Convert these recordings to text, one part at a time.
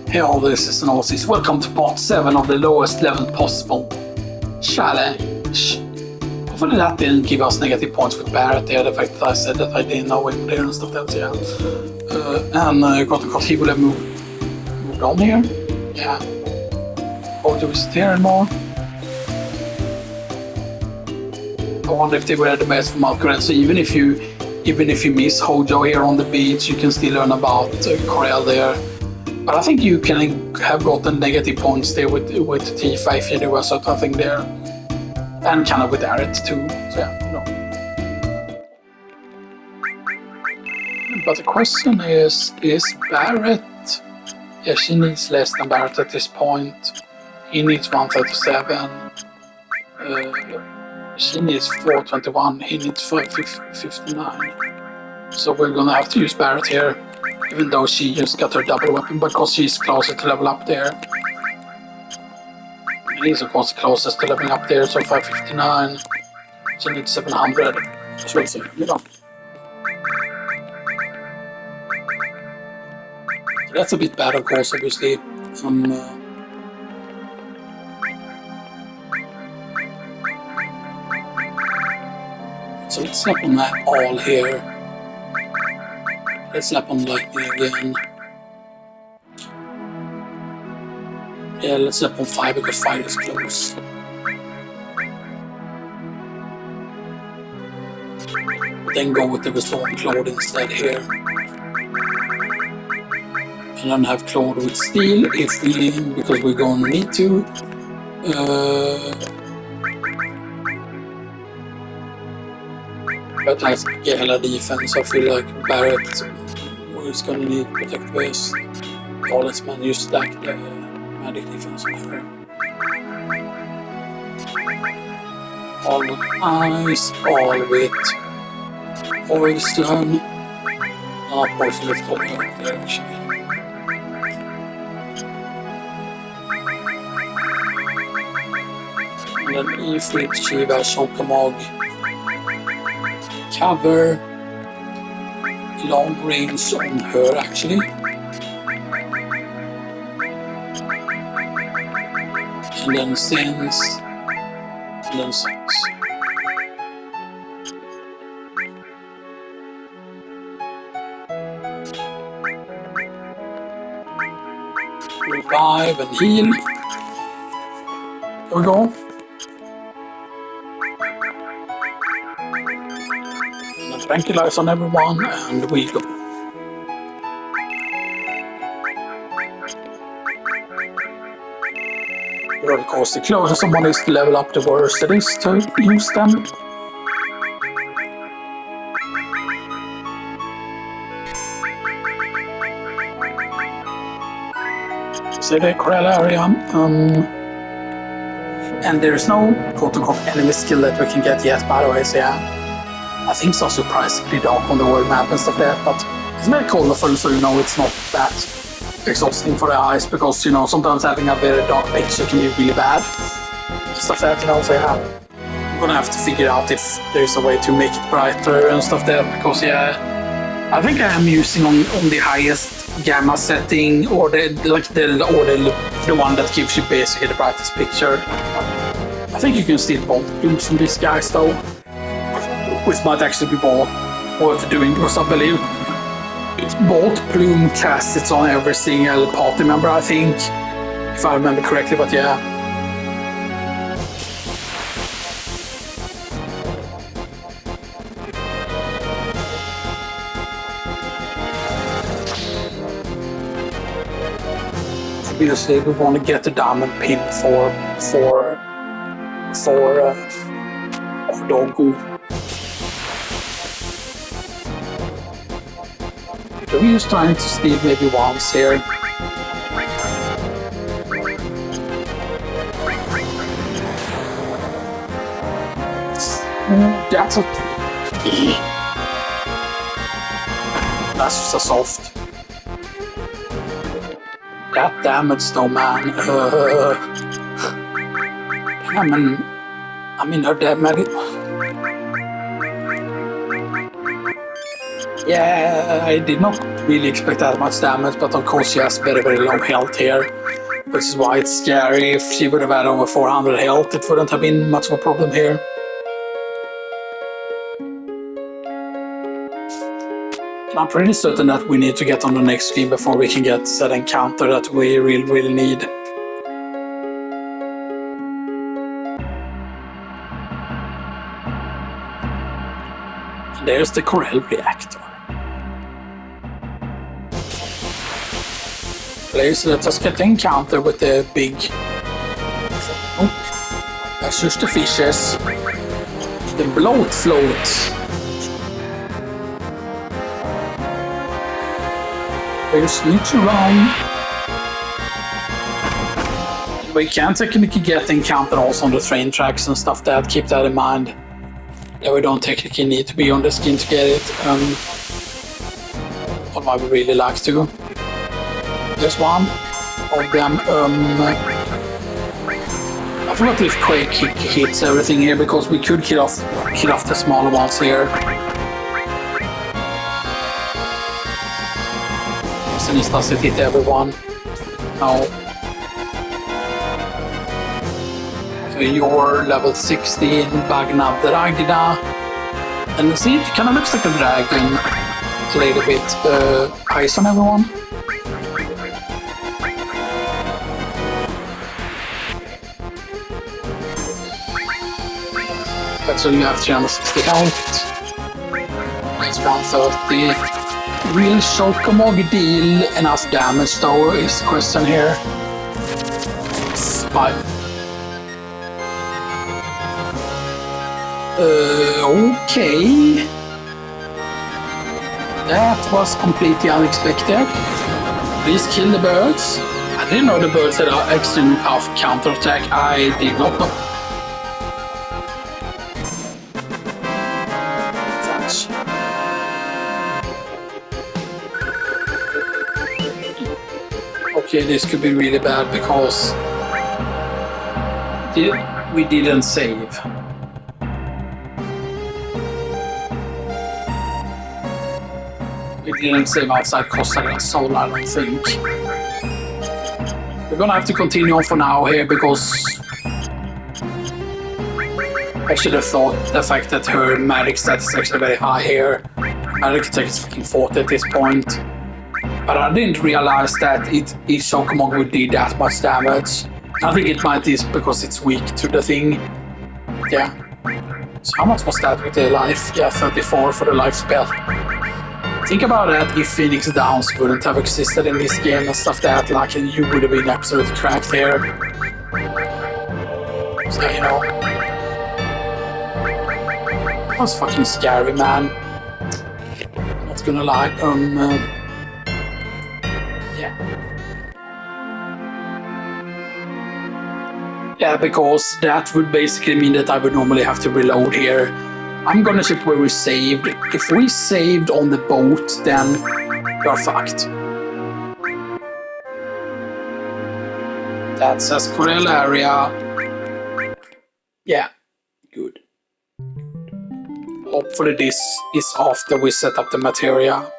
Hey all, this is Nausis. Welcome to part 7 of the lowest level possible challenge. Hopefully that didn't give us negative points with Barrett there, the fact that I said that I didn't know him there and stuff like that, yeah. And he would have moved on here. Yeah. Or do we sit here anymore? I wonder if they were the best from Malcolm. So even if you miss Hojo here on the beach, you can still learn about Corel there. But I think you can have gotten negative points there with Tifa if you do a certain thing there. And kind of with Aret too. So yeah, no. But the question is Barrett... Yeah, she needs less than Barrett at this point. He needs 137. She needs 421. He needs 559. So we're gonna have to use Barrett here. Even though she just got her double weapon, because she's closer to level up there. And he's of course closest to leveling up there, so 559. She needs 700. So let's see, you know. So that's a bit bad, of course, obviously. So let's slap on that all here. Let's slap on lightning again. Yeah, let's slap on 5 because 5 is close. Then go with the Restoring Claude instead here. And then have Claude with Steel if we, because we're going to need to. But has Gala defense, I feel like Barrett is going to need Protect Base. Oh, let's man use stack the magic defense on her. All with ice, all with poison. Poison with Claude there actually. And then Ifrit, Shiva, Shokamog. Cover. Long range on her actually. And then Sense. And then Sense. Revive and heal. There we go. And tranquilize on everyone, and we go. But of course, the closer someone is to level up, the worse it is to use them. So the Corel area. And there's no quote-unquote enemy skill that we can get yet, by the way, so yeah. I think so surprisingly dark on the world map and stuff like that, but it's very colorful, so you know it's not that exhausting for the eyes, because you know sometimes having a very dark picture can be really bad. Stuff like that, you know, so yeah. I'm gonna have to figure out if there's a way to make it brighter and stuff there, because yeah, I think I am using on the highest gamma setting, or the one that gives you basically the brightest picture. I think you can still bolt blooms from these guys though, which might actually be more worth doing, because I believe Bolt Plume casts it on every single party member, I think, if I remember correctly, but yeah. Obviously, we want to get the diamond pin for Doggo. So we're just trying to steal maybe once here. That's just a soft. That damage though, man. I mean her damage. Yeah, I did not really expect that much damage, but of course she has very, very low health here, which is why it's scary. If she would have had over 400 health, it wouldn't have been much of a problem here. I'm pretty certain that we need to get on the next screen before we can get that encounter that we really, really need. And there's the Corel reactor. Please let us get the encounter with the big... Oh, that's just the fishes. The bloat floats. We just need to run. We can technically get the encounter also on the train tracks and stuff that. Keep that in mind. That we don't technically need to be on the skin to get it. Although I would really like to. There's one of them. I forgot if Quake hits everything here because we could kill off the smaller ones here. Since does it hit everyone? No. So you're level 16, Bagna Dragna. And see, it kind of looks like a dragon. A little bit ice on everyone. So you have 360 health. It's 130. Real Shokamog deal enough damage though is the question here. Spy. Okay. That was completely unexpected. Please kill the birds. I didn't know the birds had an extremely powerful counterattack. I did not know. Okay, this could be really bad because we didn't save. We didn't save outside Costa Sol, I don't think. We're gonna have to continue on for now here because I should have thought the fact that her magic stat is actually very high here. Magic attack is fucking 40 at this point. But I didn't realize that each Shokamog would do that much damage. I think it might be because it's weak to the thing. Yeah. So how much was that with the life? Yeah, 34 for the life spell. Think about that if Phoenix Downs wouldn't have existed in this game and stuff that, like, you would have been absolutely cracked here. So, you know. That was fucking scary, man. Not gonna lie. Yeah, because that would basically mean that I would normally have to reload here. I'm gonna check where we saved. If we saved on the boat, then you're fucked. That says Corel area. Yeah, good. Hopefully this is after we set up the materia.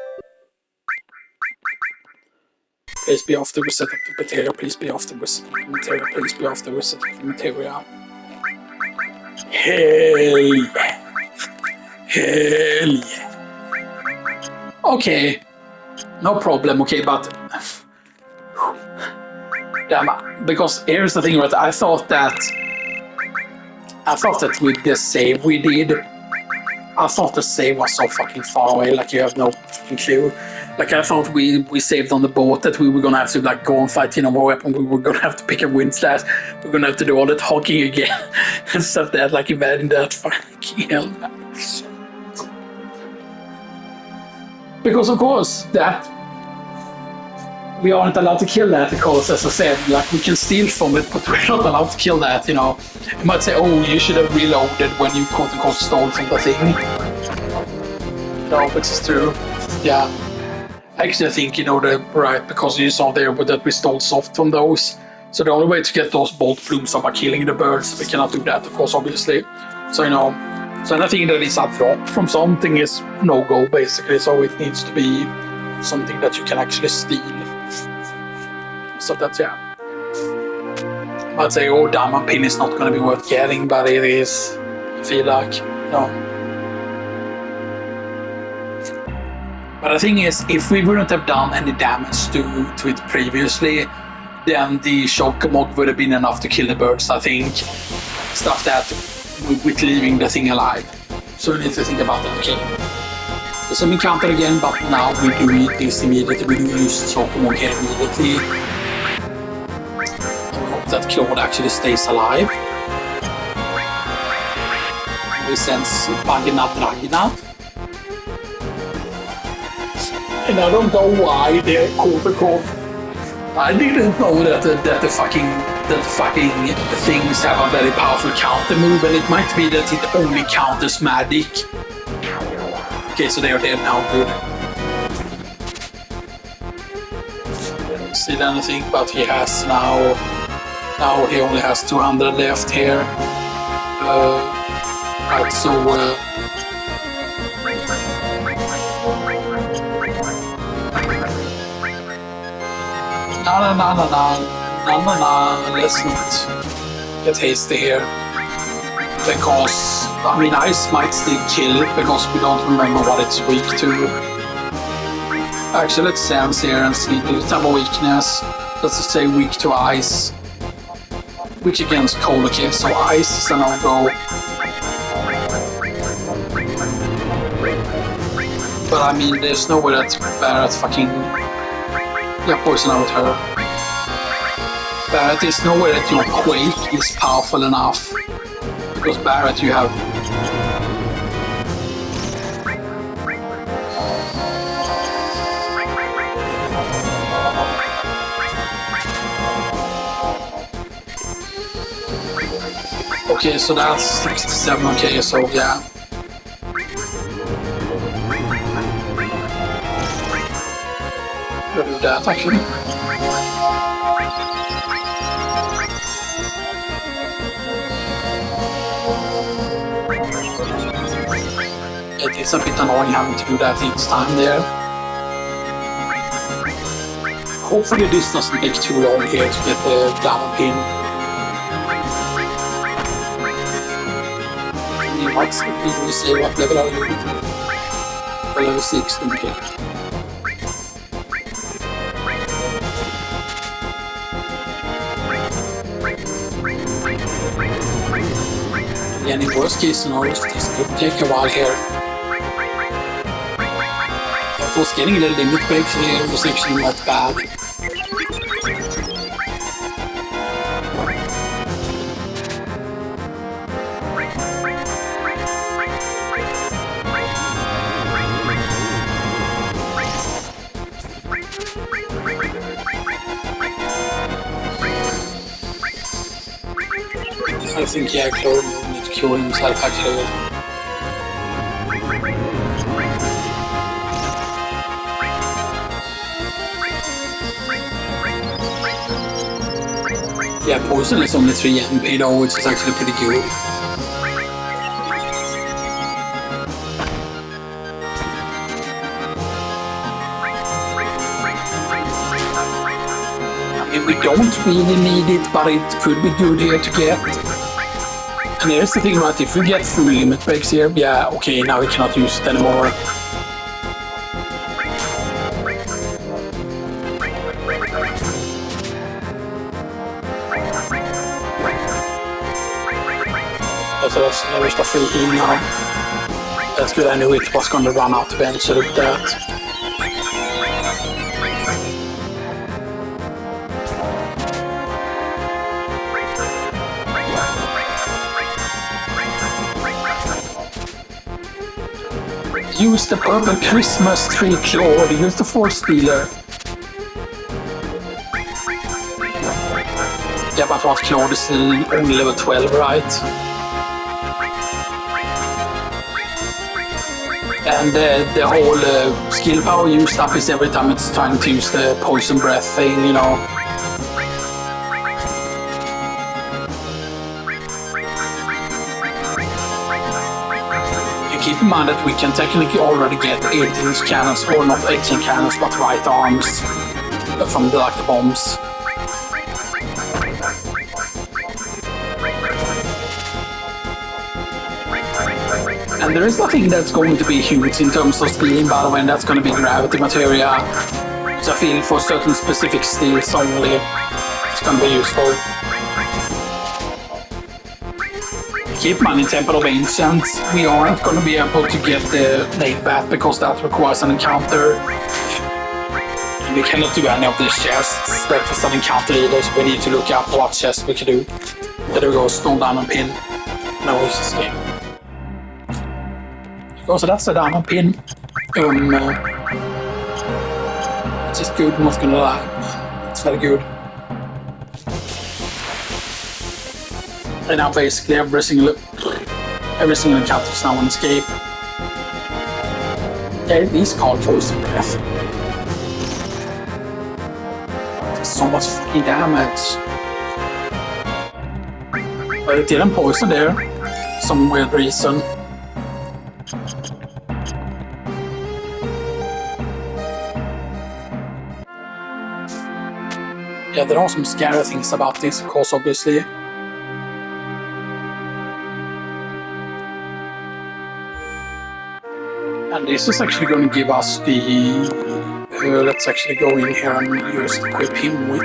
Please be after we set up the materia, please be after we set up the materia, please be after we set up the materia. Hell yeah. Hell yeah. Okay. No problem, okay, but... Damn, because here's the thing, right? I thought that with the save we did, I thought the save was so fucking far away, like you have no fucking clue. Like I thought we saved on the boat, that we were gonna have to like go and fight more weapon, we were gonna have to pick up wind slash, we were gonna have to do all the talking again and stuff that, like imagine that fucking hell. Because of course that we aren't allowed to kill that, because as I said, like we can steal from it, but we're not allowed to kill that, you know. You might say, oh, you should have reloaded when you quote unquote stole from the thing. No, which is true. Yeah. Actually, I think, you know, right, because you saw there that we stole soft from those. So the only way to get those bolt plumes are by killing the birds. We cannot do that, of course, obviously. So, you know, so anything that is a drop from something is no-go, basically. So it needs to be something that you can actually steal. So that's, yeah. I'd say, oh, diamond pin is not going to be worth getting, but it is, I feel like, But the thing is, if we wouldn't have done any damage to it previously, then the shock mod would have been enough to kill the birds, I think. Stuff that with leaving the thing alive. So we need to think about that, okay. The same encounter again, but now we do this immediately. We do use shock mod here immediately. And we hope that Claude actually stays alive. We sense Bagna Dragna. And I don't know why they're called. I didn't know that the fucking things have a very powerful counter move, and it might be that it only counters magic. Okay, so they are dead now, good. Don't see anything, but he has now he only has 200 left here. Right, so no, let's not get hasty here. Because, I mean, ice might still kill it because we don't remember what it's weak to. Actually, let's sense here and see. Let's have a weakness. Let's just say weak to ice. Which against cold, okay, so ice is a no-go. But I mean, there's no way that Barrett fucking... Yeah, poison out her. Barrett, there's no way that your Quake is powerful enough. Because Barrett, you have... Okay, so that's 67, okay, so yeah. I'll do that actually. It is a bit annoying having to do that each time there. Hopefully this doesn't take too long here to get the diamond pin. Did we say what level are you? Well, level 6, okay. Again, in worst case scenarios, this could take a while here. Of course, getting the limit breaks here was actually not bad. I think, yeah, Claude needs to cure himself actually. Yeah, poison is only 3 MP though, which is actually pretty good. I mean, we don't really need it, but it could be good here to get. And here's the thing, right, if we get full limit breaks here, yeah, okay, now we cannot use it anymore. So that's just a free heal now. That's good, I knew it was going to run out eventually with that. Use the purple Christmas tree, Claude. Use the Force Stealer. Yeah, but what, Claude is still only level 12, right? And the whole skill power used up is every time it's trying to use the poison breath thing, you know. keep in mind that we can technically already get 18-inch cannons, or not 18 cannons, but right arms from the bombs. And there is nothing that's going to be huge in terms of stealing, by the way, and that's going to be gravity materia. Which I feel for certain specific steals only, it's going to be useful. Keep in mind in Temple of Ancients, we aren't going to be able to get the nade bat because that requires an encounter. And we cannot do any of these chests. That is an encounter either, so we need to look up what chests we can do. There we go, Stone Diamond Pin. No, it's escape. So that's a diamond pin. Which is good, not gonna lie. It's very good. And now basically every single encounter is now an escape. Okay, these called poison breath. So much fucking damage. But it didn't poison there. Some weird reason. Yeah, there are some scary things about this, of course, obviously. And this is actually going to give us the... let's actually go in here and use equip him with...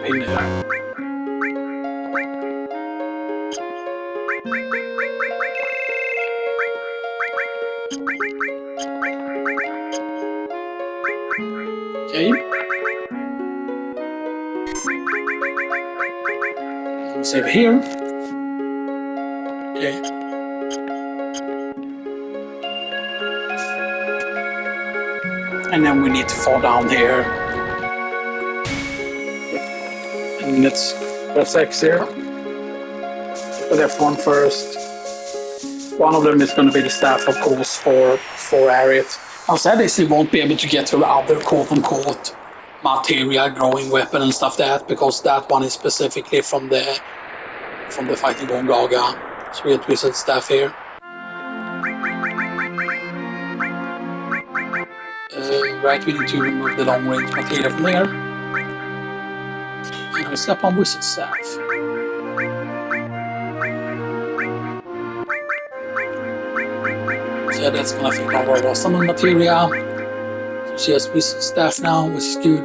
pin there. Okay. Save here. Okay. And then we need to fall down here. And let's press X here. Put F1 first. One of them is going to be the staff, of course, for Aerith. I'll say this, you won't be able to get to the other quote-unquote materia growing weapon and stuff that, because that one is specifically from the Fighting Bone Gaga. So we have Wizard Staff here. Right, we need to remove the long range materia from there. And we step on Wizard Staff. So yeah, that's gonna take over our summon materia. So she has Wizard Staff now, which is good.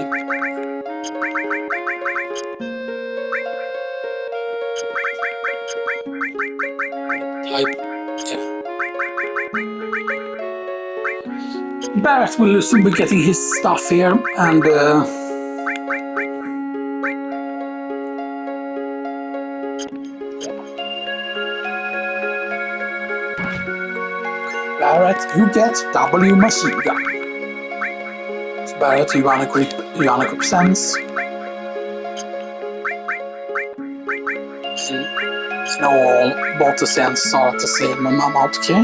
Type, yeah. Barrett will soon be getting his stuff here, and Barrett, you get W machine gun. So Barrett, you unequip Sense. So now both the Senses are at the same amount, okay?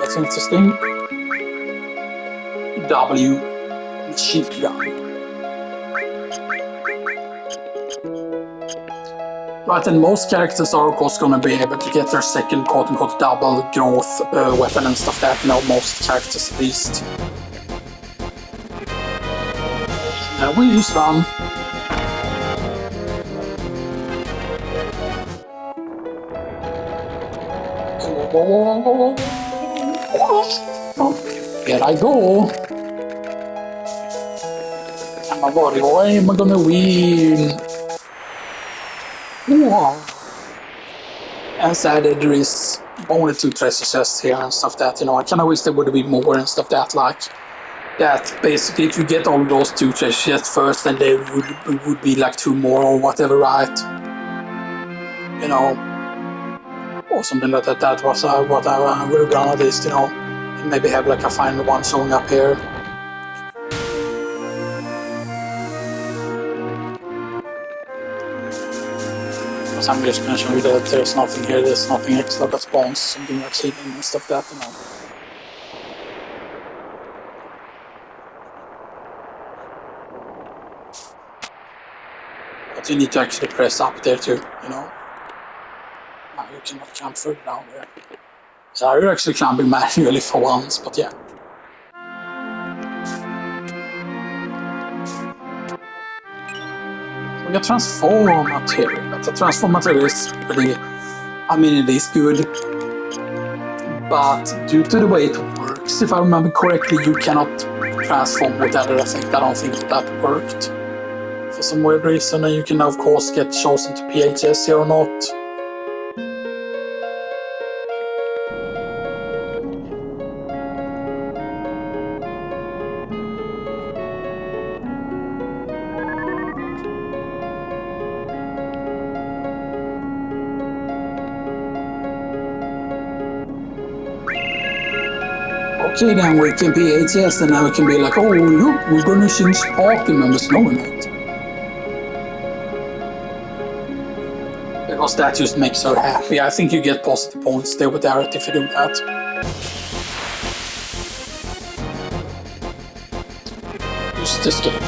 That's interesting. W machine gun. Right, and most characters are of course going to be able to get their second quote-unquote double growth weapon and stuff that, most characters at least. We use one. Here I go. I'm a warrior, am I gonna win? Wow. And sad that there is only 2 treasure chests here and stuff that, I kinda wish there would be more and stuff that, that basically if you get all those 2 treasure chests first, then there would be 2 more or whatever, right? Or something like that. That was what I would have done at least, and maybe have a final one showing up here. I'm just going to show you that there's nothing here, there's nothing extra that spawns, something like hidden and stuff that, But you need to actually press up there too, Now you cannot climb further down there. So you're actually climbing manually for once, but yeah. We got transform material. The transform material is pretty, I mean, it is good, but due to the way it works, if I remember correctly, you cannot transform with that effect. I don't think that worked for some weird reason, and you can of course get chosen to PHS here or not. Okay, then we can PHS, and then we can be like, oh look, we're gonna change party members. No, we're not. Because that just makes her happy. I think you get positive points there with Arrett if you do that. Just escape.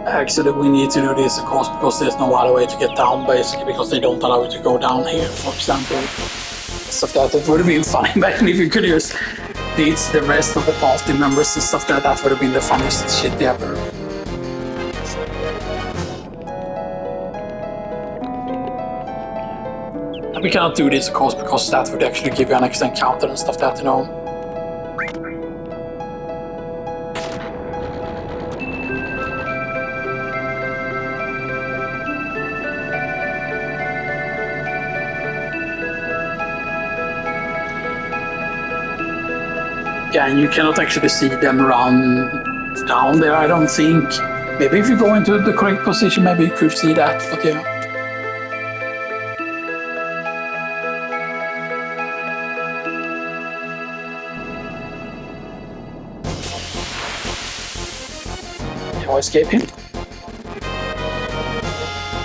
Actually, we need to do this, of course, because there's no other way to get down, basically, because they don't allow you to go down here, for example. Stuff like that. It would have been funny back if you could just beat the rest of the party members and stuff like that. That would have been the funniest shit ever. And we cannot do this, of course, because that would actually give you an extra encounter and stuff like that, you know. Yeah, and you cannot actually see them run down there, I don't think. Maybe if you go into the correct position, maybe you could see that, but yeah. Can I escape him?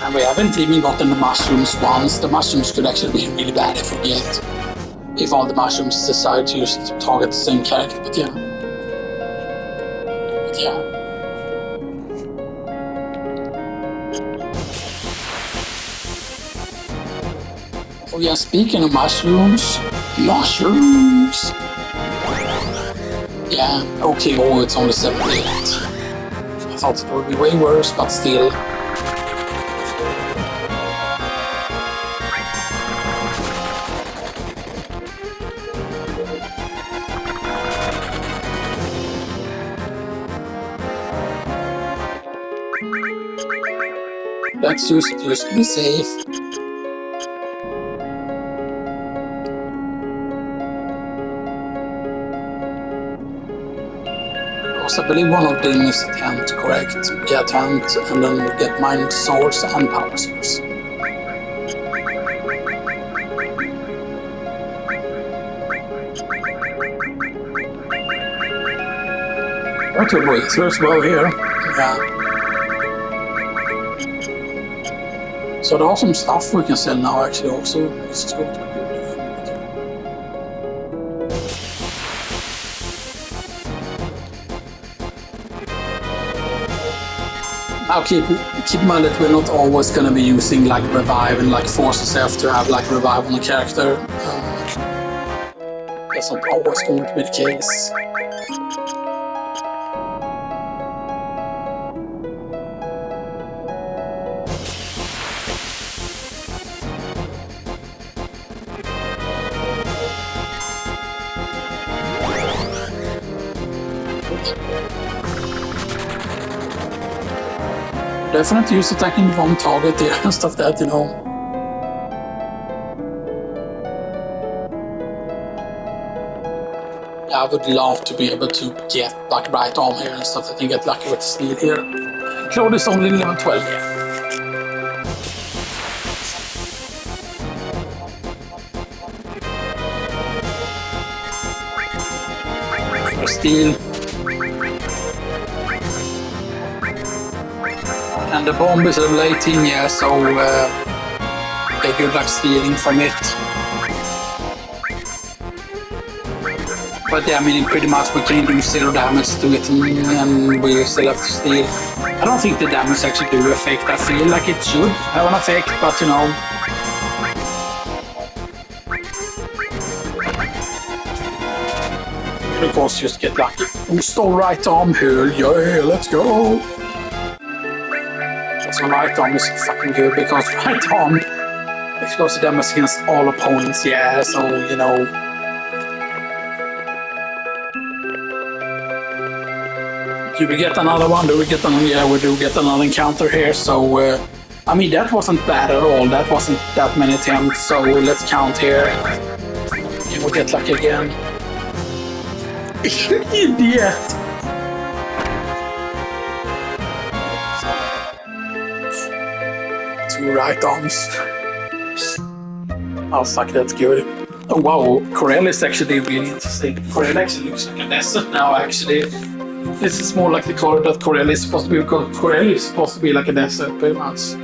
And we haven't even gotten the mushrooms once. The mushrooms could actually be really bad if we get. If all the mushrooms decide to just target the same character, but yeah. But yeah. Oh yeah, speaking of mushrooms. Mushrooms! Yeah, okay, oh, it's only 78. I thought it would be way worse, but still. Let's just be safe. Because I believe one of them is a tent, correct? Yeah, tent, and then we get mind source and power source. What a waste as well here. Yeah. So there are some stuff we can sell now actually also. It's going to be good. Now keep in mind that we're not always going to be using like revive and like force yourself to have like revive on the character. That's not always going to be the case. Definitely use attacking one target there and stuff that, you know. Yeah, I would love to be able to get like right arm here and stuff that you get lucky with speed here. Claude is only level 12 here. For steel. And the bomb is level 18, yeah, so a good like stealing from it. But yeah, I mean, pretty much we can do 0 damage to it and we still have to steal. I don't think the damage actually do effect. I feel like it should have an effect, but you know. You can of course just get lucky. Oh, stole right arm, hell yeah, let's go! So right arm is fucking good because right arm explosive damage against all opponents, yeah, so you know. Do we get another one? Do we get another? Yeah, we do get another encounter here. So, I mean, that wasn't bad at all. That wasn't that many attempts. So let's count here. And we'll get lucky again. Idiot! Two right arms. Oh, fuck, that's good. Oh, wow, Corel is actually really interesting. Corel actually looks like a desert now, actually. This is more like the color that Corel is supposed to be, because Corel is supposed to be like a desert, pretty much.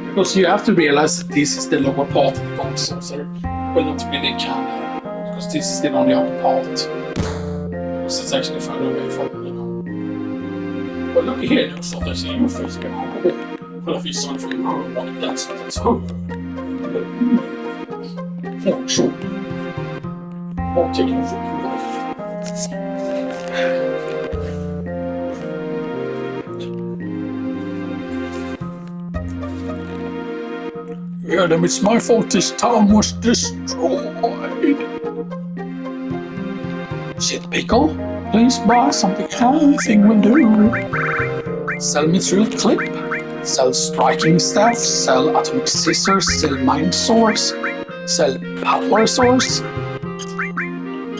Because you have to realize that this is the lower part of the gold saucer. Well, not really kind of, because this is the only upper part. Because it's actually further away from, you know. Well, look here, there's something in your face again. Well, I feel sorry for you. Oh, that's so. Oh, sure. Oh, taking it for you. Yeah, then it's my fault this town was destroyed. Shit, pickle. Please buy something. Anything will do. Sell mithril clip. Sell striking staff. Sell atomic scissors. Sell mind source. Sell power source.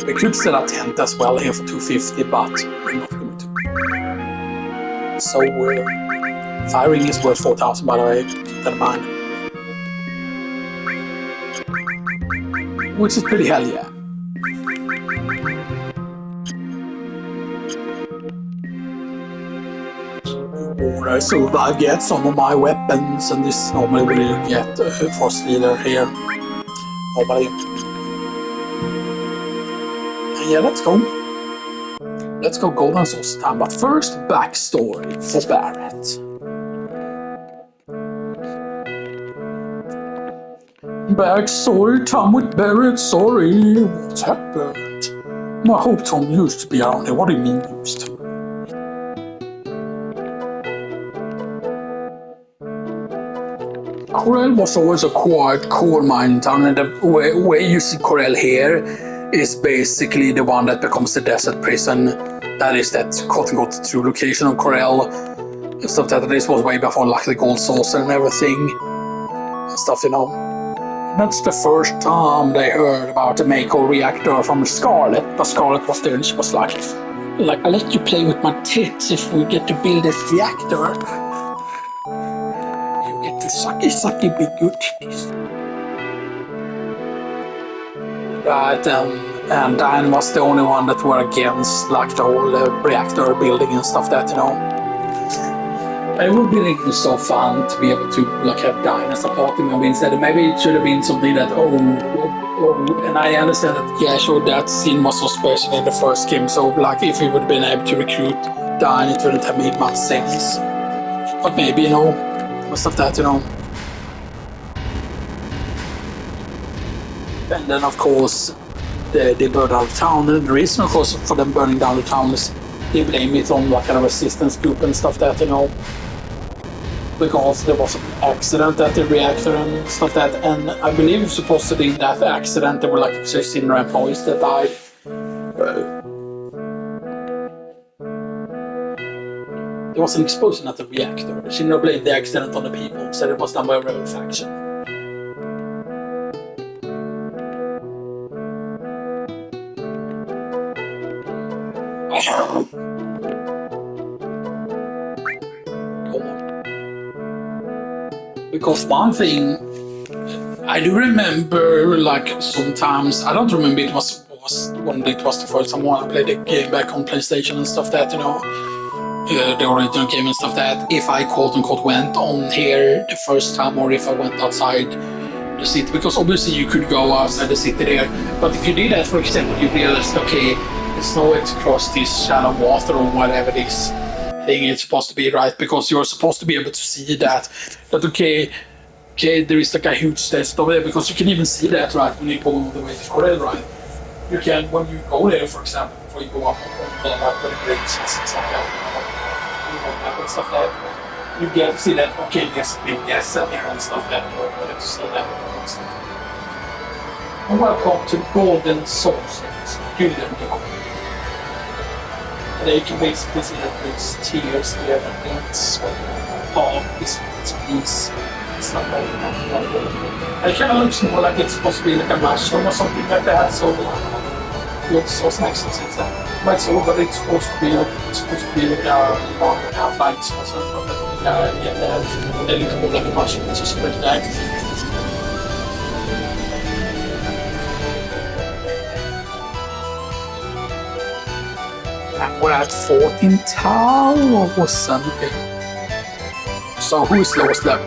We could sell a tent as well here for 250, but we're not going to. So, firing is worth 4,000, by the way. Keep that in mind. Which is pretty hell yeah. Alright, so I get some of my weapons, and this normally will get for stealer here. Normally. And yeah, let's go. Let's go golden sauce time, but first backstory for Barrett. Backstory time with Barrett, sorry, what's happened? I hope Tom used to be around here. What do you mean used to? Corel was always a quiet coal mining town, and the way you see Corel here is basically the one that becomes the desert prison. That is that quote-unquote true location of Corel. Stuff that this was way before like the gold saucer and everything. Stuff, you know. That's the first time they heard about the Mako reactor from Scarlet, but Scarlet was there and she was like, I'll let you play with my tits if we get to build this reactor. You get to sucky big good titties. Right, and Dan was the only one that were against like the whole reactor building and stuff that, you know. It would be really so fun to be able to like have Diane as a party member instead. Maybe it should have been something that and I understand that yeah, sure, that scene was so special in the first game. So like if we would have been able to recruit Diane, it wouldn't have made much sense. But maybe, you know, most of that, you know. And then of course they burned down the town. And the reason of course for them burning down the town is they blame it on like kind of resistance group and stuff that, you know. Because there was an accident at the reactor and stuff that, and I believe supposedly in that accident there were like 16 employees that died. There was an explosion at the reactor. She never blamed the accident on the people, said it was done by a rebel faction. Because one thing I do remember, like sometimes I don't remember it was when it was the first time I played the game back on PlayStation and stuff that, you know. the original game and stuff, that if I quote unquote went on here the first time, or if I went outside the city, because obviously you could go outside the city there, but if you did that, for example, you realized, okay, there's no way to cross this shallow water or whatever this thing is supposed to be, right? Because you're supposed to be able to see that okay, there is like a huge test over there, because you can even see that, right, when you go all the way to Korea, right? You can, when you go there, for example, before you go up on the like the bridge and stuff like that, and stuff like that, you get to see that, okay, there's a big gas in here and stuff like that, you get to see that. And welcome to Golden Saucers, Gulden. And there you can basically see that there's tiers here, and it's half this piece. Stuff like that. And it kind of looks more like it's supposed to be like a mushroom or something like that, so it looks so nice and since that. But so, but it's supposed to be like a outline or something like that. Yeah, it looks more like a mushroom, it's just pretty nice. And we're at 14 Tower or something. So who's lowest level?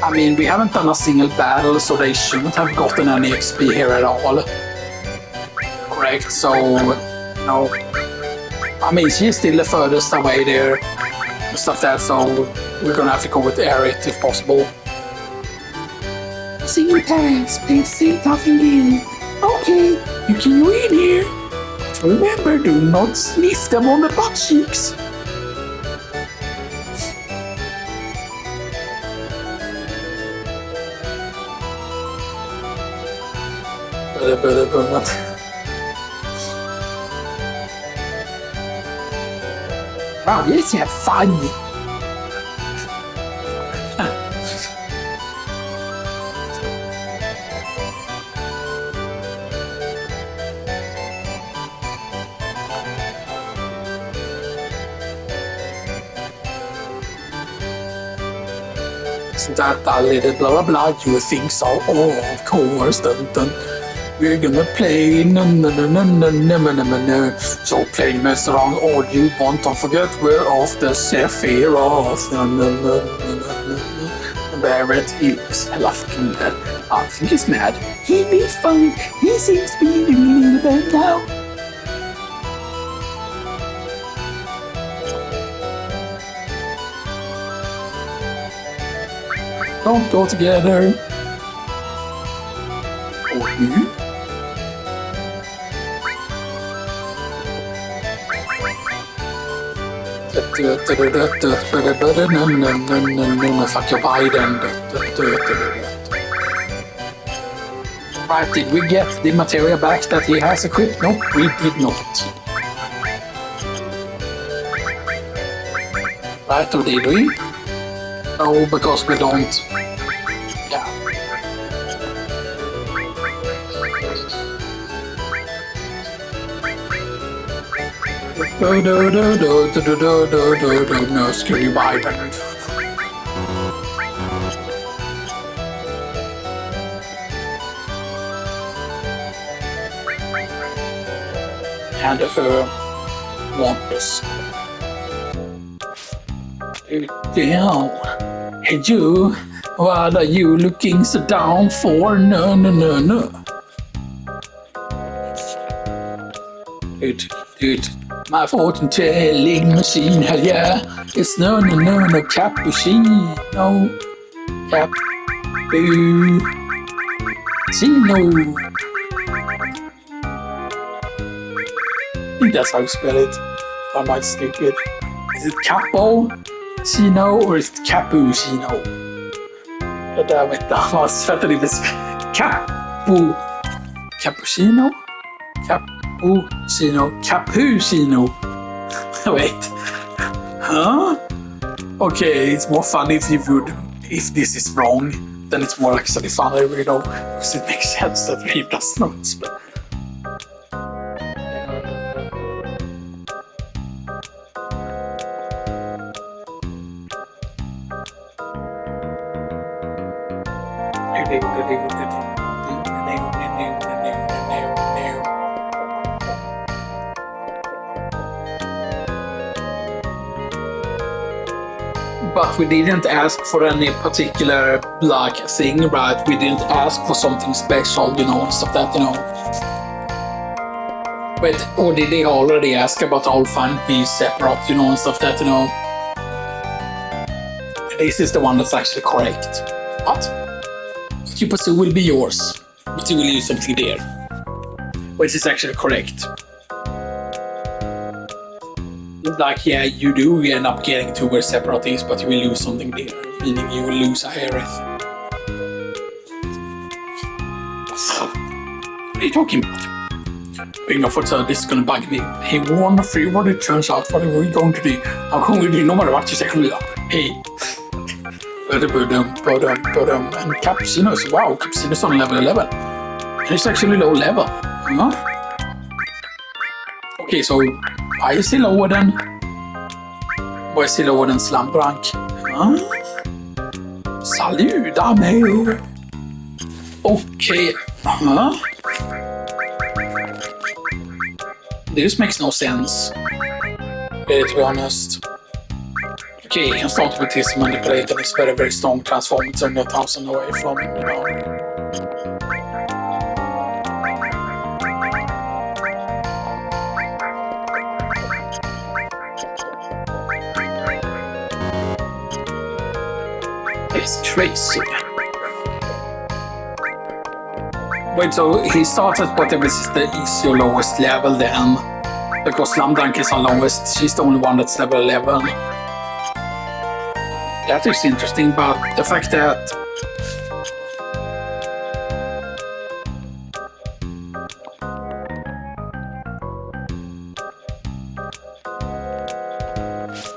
I mean, we haven't done a single battle, so they shouldn't have gotten any XP here at all. Correct, so, no. I mean, she's still the furthest away there and stuff like that, so we're gonna have to go with Aerith if possible. Single pass, please say nothing in. Okay, you can win here. But remember, do not sniff them on the butt cheeks. Wow, let's have fun. Isn't that a little blah blah blah? You think so? Oh, of course. Dun, dun. We're gonna play, no. So play mess around all you want, don't forget we're off the Sephiroth, Barrett is laughing that I think he's mad. He'd be fun, he seems to be doing a little bit now. Don't go together. Or you? Fuck your Biden. Right, did we get the materia back that he has equipped? Nope, we did not. Right, or did we? No, because we don't. Yeah. No, screw you, Biden. And wonders. Damn. Hey, you, what are you looking so down for? No. Dude. My fortune telling machine, hell yeah. It's no, cappuccino. Cappuccino. I think that's how you spell it. Am I stupid? Is it Capo-cino or is it Cappuccino? Det där vet jag vad svårt det är. Cappuccino? Cappuccino. Wait. Huh? Okay, it's more fun if this is wrong, then it's more actually funny, you know, because it makes sense that he does not spell. But we didn't ask for any particular like thing, right? We didn't ask for something special, stuff that, But or did they already ask about all fun be separate, and stuff that, This is the one that's actually correct. What? Occupancy will be yours, but you will use something there. Which is actually correct. Like, yeah, you do end up getting to where separate is, but you will lose something there, meaning you will lose a Aerith. What are you talking about? Being a foot, this is gonna bug me. Hey, we won the free what it turns out. What are we going to do? I'm going to do no matter what you say. Hey. And Cappuccino's, wow, Cappuccino's on level 11. And it's actually low level. Huh? Okay, so why is he lower than? Why is he lower than Slambrank? Huh? Salut, dame! Okay, huh? This makes no sense, to be honest. Okay, he can start with his manipulate and it's very, very strong transform. It's only 1,000 away from him, It's crazy. Wait, so he starts at whatever is your lowest level then? Because Slamdunk is our lowest, she's the only one that's level 11. That is interesting, but the fact that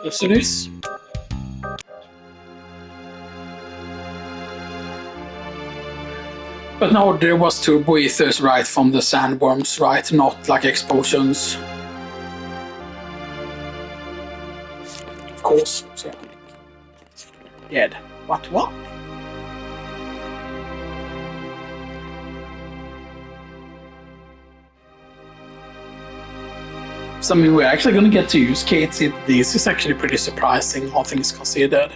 yes it is. But no, there was turbo ethers, right, from the sandworms, right? Not like explosions. Of course. So. Dead. What? So, I mean, we're actually going to get to use Kate. This is actually pretty surprising, all things considered.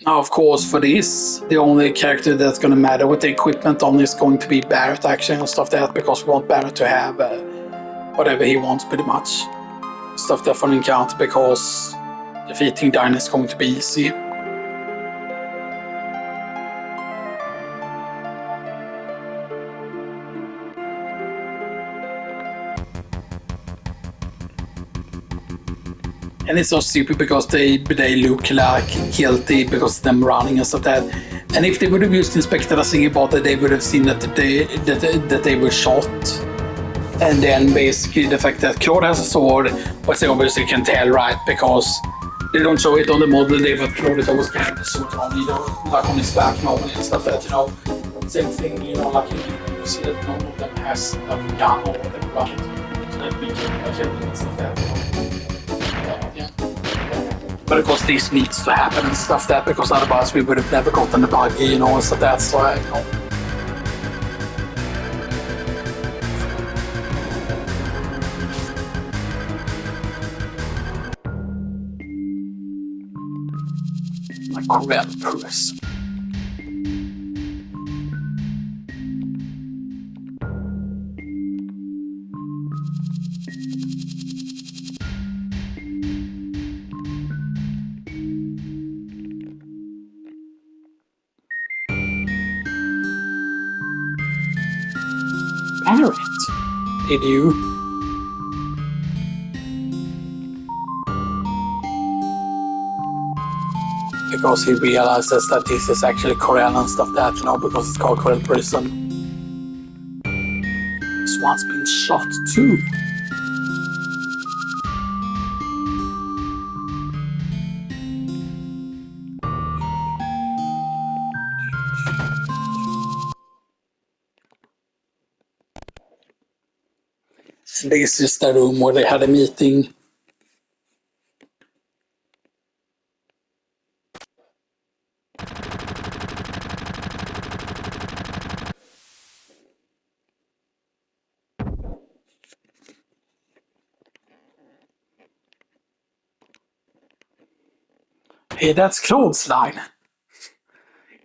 Now, of course, for this, the only character that's going to matter with the equipment on is going to be Barrett, actually, and stuff like that, because we want Barrett to have whatever he wants, pretty much. Stuff that for an encounter, because defeating Dyna is going to be easy. And it's so stupid because they look like guilty because of them running and stuff like that. And if they would have used Inspector as a body, they would have seen that they were shot. And then basically the fact that Claude has a sword, which they obviously can tell, right? Because they don't show it on the model, but Claude is always carrying the sword on, like on his back normally and stuff like that, Same thing, like you see that none of them has like a gun or whatever, right? So that we can stuff like that, But of course this needs to happen and stuff that, because otherwise we would have never gotten the buggy, and so that's why, Like Corel Press. Barrett, did you? Because he realizes that this is actually Corel and stuff that, because it's called Corel Prison. This one's been shot too. This is the room where they had a meeting. Hey, that's clothesline.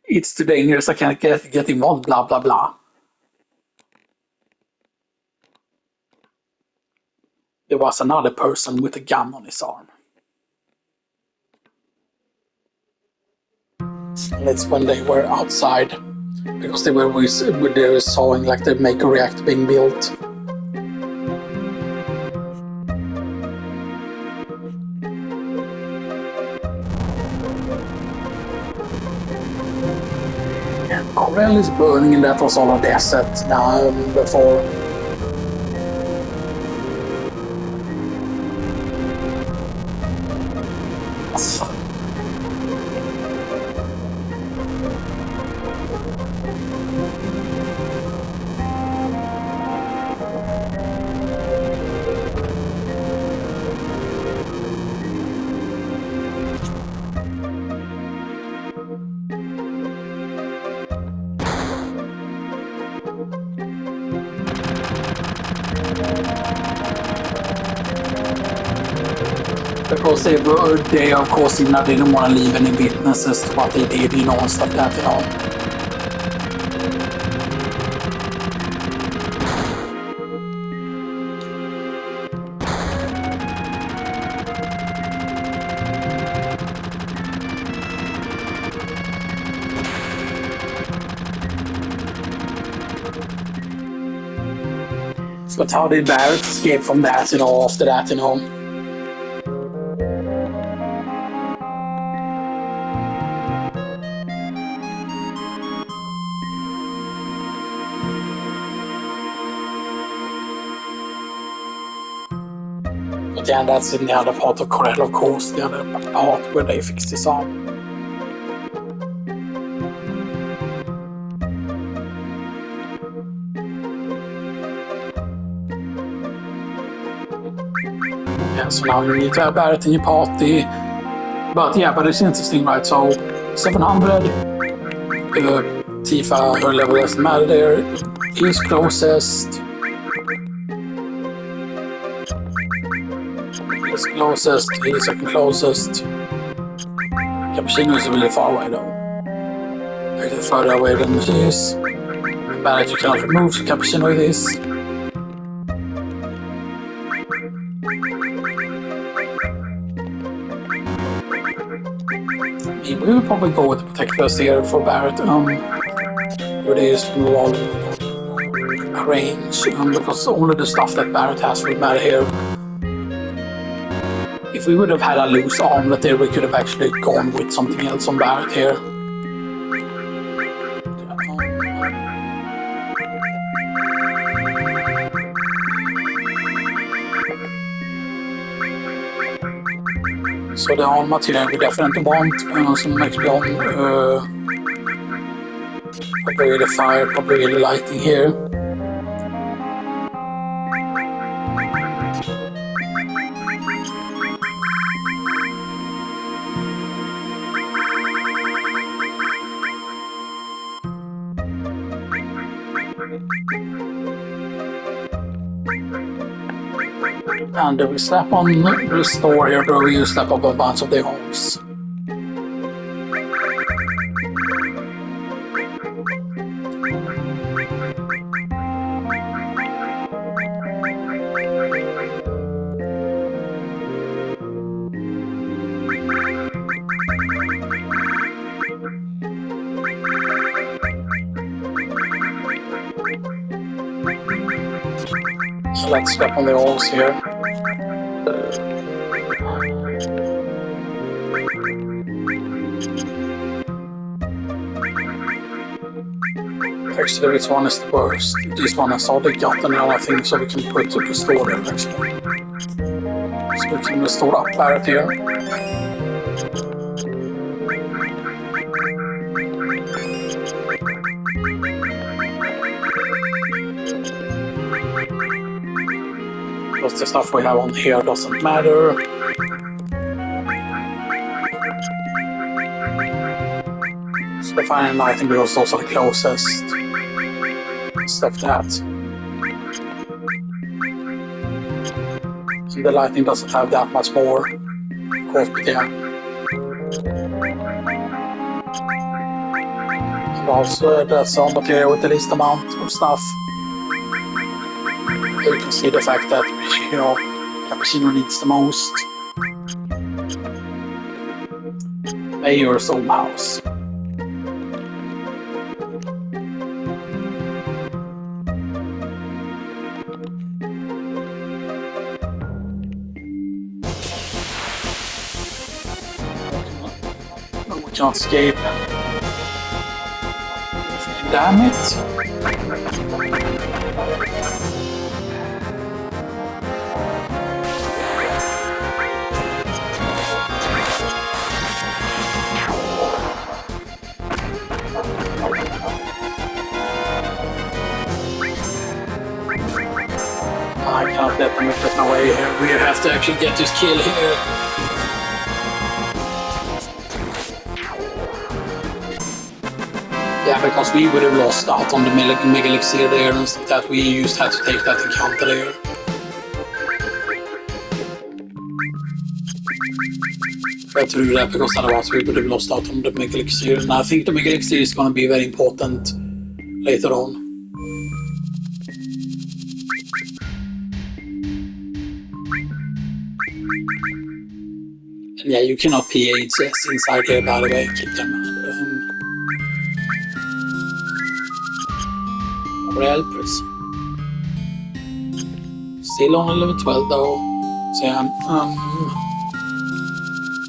It's too dangerous, I can't get involved, blah blah blah. There was another person with a gun on his arm. And it's when they were outside, because they were sawing like the Maker reactor being built. And Corel is burning, and that was all of the assets now before. Because they of course didn't want to leave any witnesses to what they did, and stuff like that, But how did Barrett escape from that, after that, But yeah, that's in the other part of Corel, of course, the other part where they fixed his arm. Yeah, so now you need to have Barrett in your party. But it's interesting, right? So 700, Tifa, her level doesn't matter there. He's closest. He's closest, he's second closest. Cappuccino is really far away though. Actually further away than she is. Barrett you cannot remove, so Cappuccino it is. We will probably go with the Protectors here for Barrett. With his wall range, because only the stuff that Barrett has will matter here. If we would have had a loose armlet there, we could have actually gone with something else on Barrett here. So the arm material we definitely want, some XP on, probably the fire, probably the lighting here. And we slap on restore here, where we slap up a bunch of the homes. So let's step on the walls here. Actually, this one is the worst. This one has already gotten another thing, so we can put the restore there actually. So we can restore up Barrett here. Because the stuff we have on here doesn't matter. So the final lighting was also the closest. Stuff that. So the lighting doesn't have that much more, of course, but yeah. Also, that's all material with the least amount of stuff. You can see the fact that, you know, Cappuccino needs the most. Mayor's old house. No, we can't escape. Damn it. I cannot let them get away here. We have to actually get this kill here. Yeah, because we would have lost out on the Mega Elixir there and stuff that we just had to take that encounter there. We had to do that because otherwise we would have lost out on the Mega Elixir. And I think the Mega Elixir is going to be very important later on. And yeah, you cannot PHS inside here, by the way. Keep them. Helpers. Still only level 12 though. So yeah,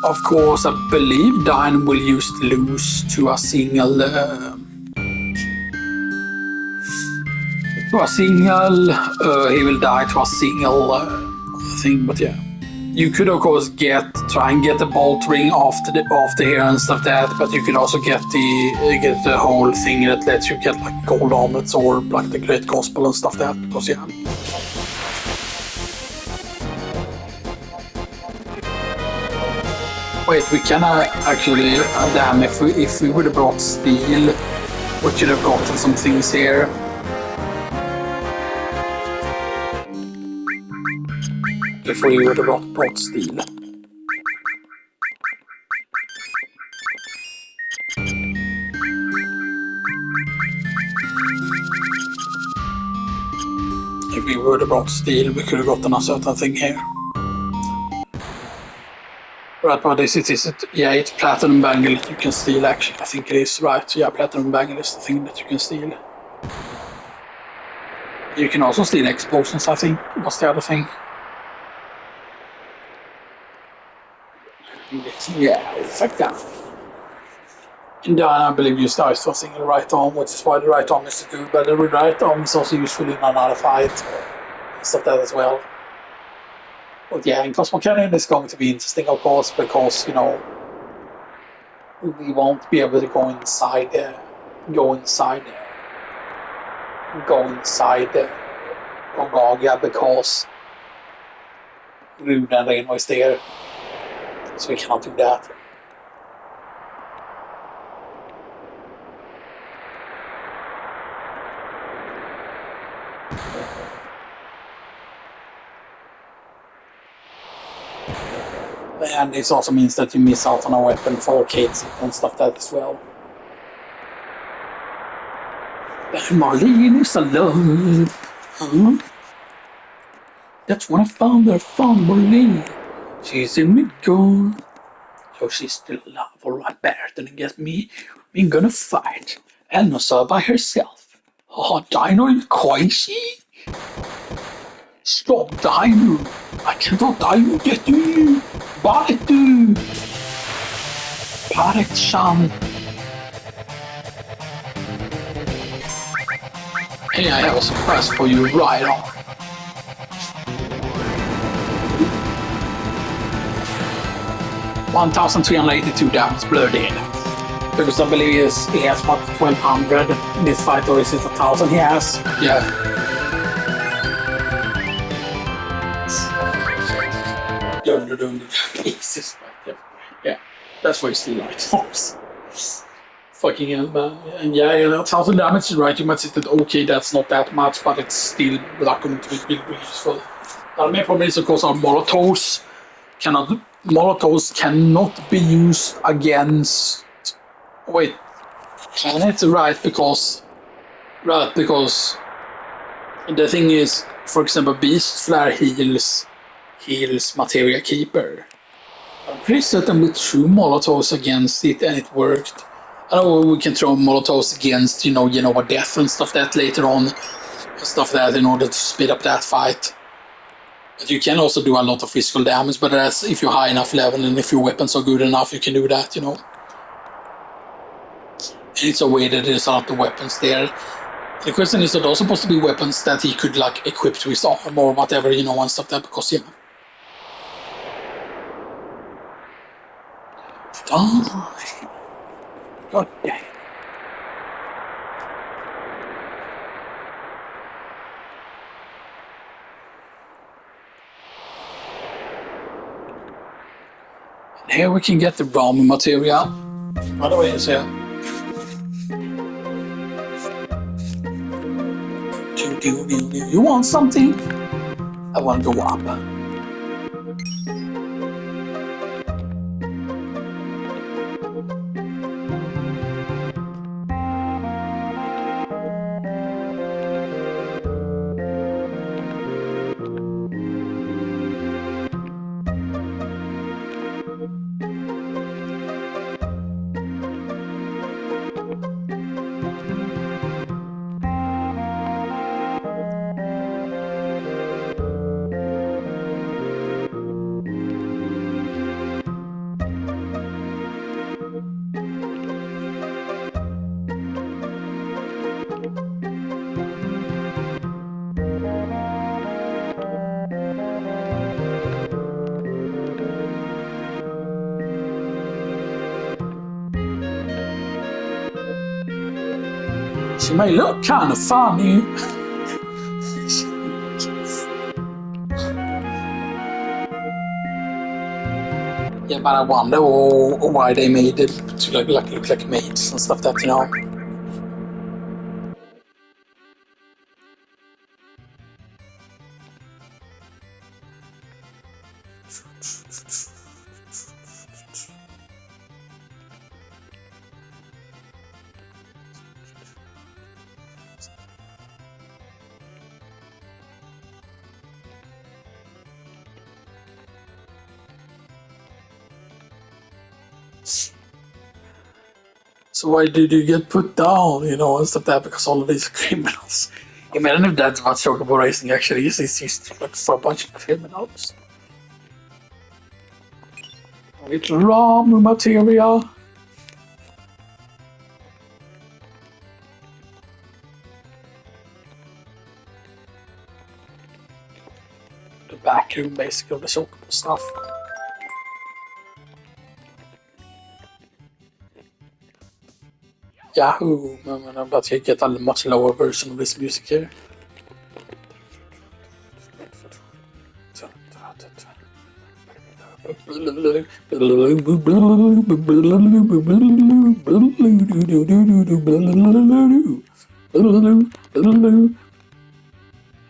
of course, I believe Dine will just lose to a single. He will die to a single thing, but yeah. You could of course try and get the bolt ring after here and stuff that, but you could also get the whole thing that lets you get like gold omelettes or like the Great Gospel and stuff that, because yeah. Wait, we can actually, damn, if we would have brought steel, we could have gotten some things here. If we would have brought steel. If we would have brought steel, we could have gotten a certain thing here. Right, but yeah, it's platinum bangle you can steal actually. I think it is, right? Yeah, platinum bangle is the thing that you can steal. You can also steal explosions, I think. What's the other thing? Yeah, fuck that. And then I believe you start for single right arm, which is why the right arm is good, but the right arm is also useful in another fight. Stuff that as well. But yeah, in Cosmo Canyon is going to be interesting, of course, because, you know, we won't be able to go inside Ogaga because Rune and Reno is there. So we cannot do that. And this also means that you miss out on a weapon for arcades and stuff like that as well. Marlene is alone. Huh? That's when I found her from Marlene. She's in Midgard. So she's still alive, alright, better than get me. We're gonna fight. And also by herself. Oh, Dino, you crazy? Stop, Dino. I cannot Dino get you. Barretu! Barret-chan. Hey, I have a surprise for you right on. $1,382 damage blooded. Because I believe he has what, 1,200 in this fight, or is it 1,000 he has? Yeah. Jesus, yeah, that's why he's still like force. Fucking hell, man. And yeah, you know, 1,000 damage, right? You might say that okay, that's not that much, but it's still not going to be useful. The main problem is, of course, our Molotovs cannot be used against. Wait, And it's right because the thing is, for example, Beast Flare heals Materia Keeper. I'm pretty certain we threw Molotovs against it and it worked. I know we can throw Molotovs against, Genova Death and stuff that later on. Stuff that in order to speed up that fight. But you can also do a lot of physical damage, but that's if you're high enough level and if your weapons are good enough, you can do that, And it's a way that there's a lot of weapons there. The question is, are those supposed to be weapons that he could equip to his arm or whatever, and stuff that because God damn. And here we can get the raw material. By the way, is here. Do you want something? I want to go up. She may look kind of funny. Yeah, but I wonder why they made it to look like maids and stuff that, So why did you get put down, and stuff that because all of these criminals. Imagine if that's what Chocobo Racing actually is. It's just like for a bunch of criminals. It's raw material. The back room basically of the Chocobo stuff. Yahoo! I'm about to get a much lower version of this music here.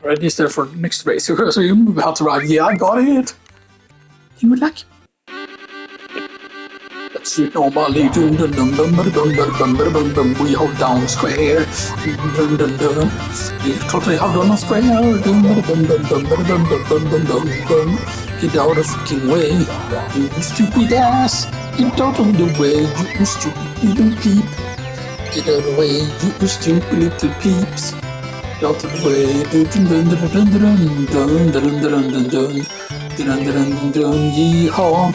Register for next race. So you about to ride? Yeah, I got it. You would like? Let's do normally. We hold down square. We totally hold down square. Get out of fucking way. You stupid ass. Get out of the way. You stupid little peep. Get out of the way. You stupid little peeps. Get out of the way. Yeehaw.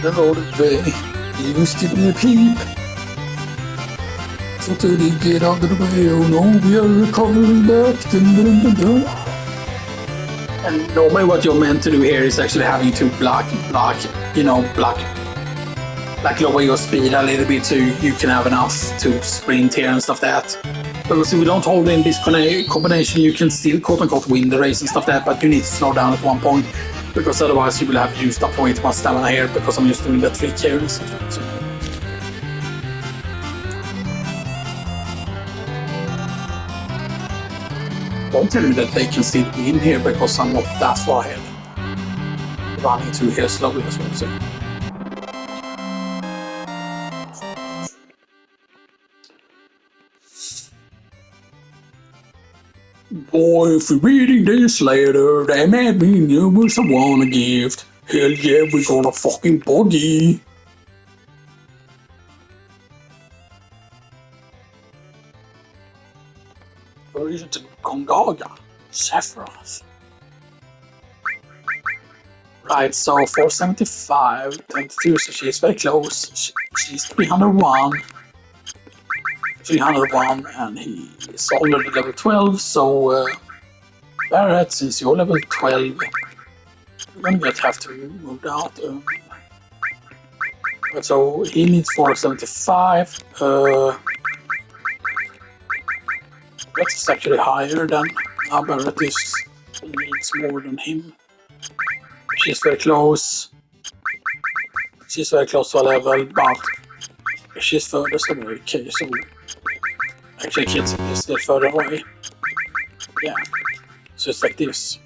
Get out of the way. You stupid little peep. Totally get out of the way. Oh no, we are coming back. And normally what you're meant to do here is actually having to lower your speed a little bit so you can have enough to sprint here and stuff that. Because if you don't hold in this combination, you can still quote-unquote win the race and stuff that, but you need to slow down at one point, because otherwise you will have used up way too much stamina here, because I'm just doing the trick here and stuff. So. Don't tell me that they can still win here because I'm not that far ahead. Running through here slowly as well. So. Boy, if you're reading this letter, that might mean you must want a gift. Hell yeah, we got a fucking buggy. Or is it Gongaga? Sephiroth. Right, so 475, 22, so she's very close. She's 301. 301, and he's already level 12, so Barrett, since you're level 12, you're gonna have to move out. So he needs 475. That's actually higher than Barrett needs more than him. She's very close. She's very close to a level, but she's furthest away. Okay, so actually kids is still further away. Yeah, so it's like this.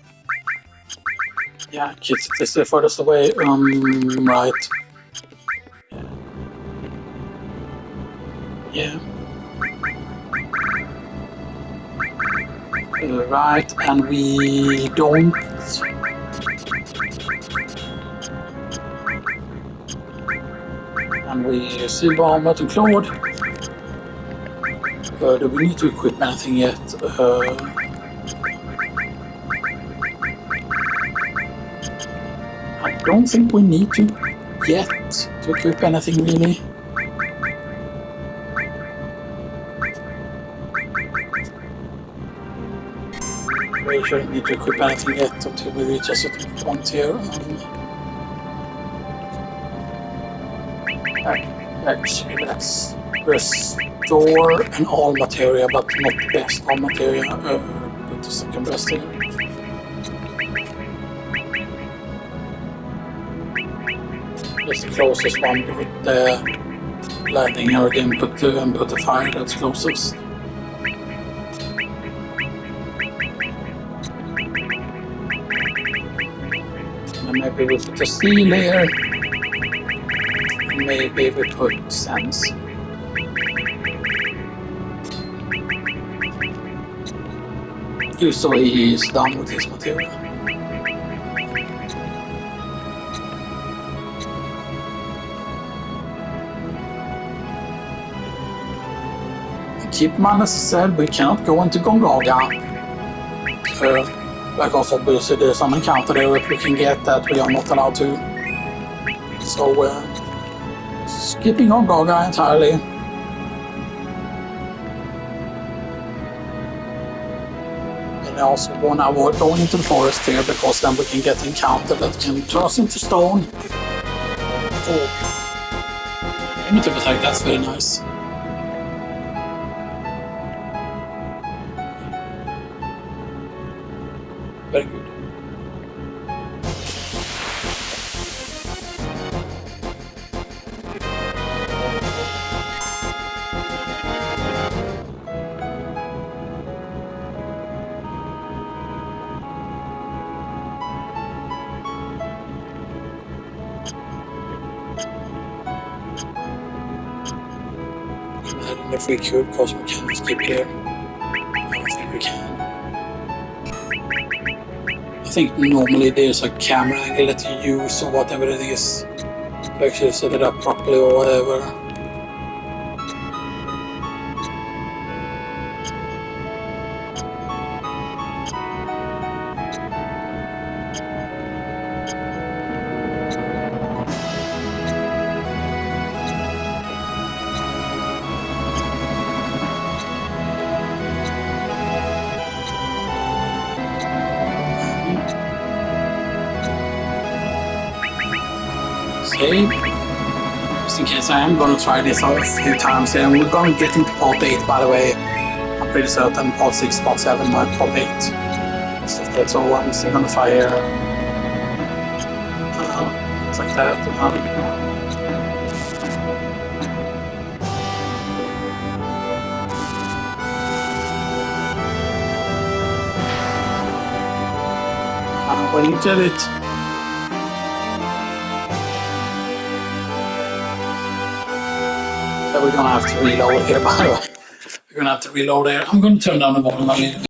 Yeah, kids is still furthest away. Right. Yeah. Right, and we don't. And we silver armor to Claude. Do we need to equip anything yet? I don't think we need to yet to equip anything really. We shouldn't need to equip anything yet until we reach a certain point here. Actually, let's restore an all materia, but not best all materia. Put the second best here. That's the closest one with the lightning here again. Put the fire that's closest. And maybe we put the steel here. Maybe we put sands. So he is done with his material. Keep in mind, as I said, we cannot go into Gongaga. Because obviously there's some encounter there that we can get that we are not allowed to. So skipping Gongaga entirely. And I also want to avoid going into the forest here, because then we can get an encounter that can turn us into stone. Oh, primitive attack, that's very nice. Very good. Imagine if we could, because we can skip here. I don't think we can. I think normally there's a camera angle that you use or whatever it is to actually set it up properly or whatever. Save. Just in case I am going to try this out a few times here. And we're going to get into part 8, by the way. I'm pretty certain part 6, part 7, part 8. Stuff that's all I'm still going to try here. It's like that. When you did it. We're gonna have to reload here, by the way. We're gonna have to reload here. I'm gonna turn down the volume a little bit.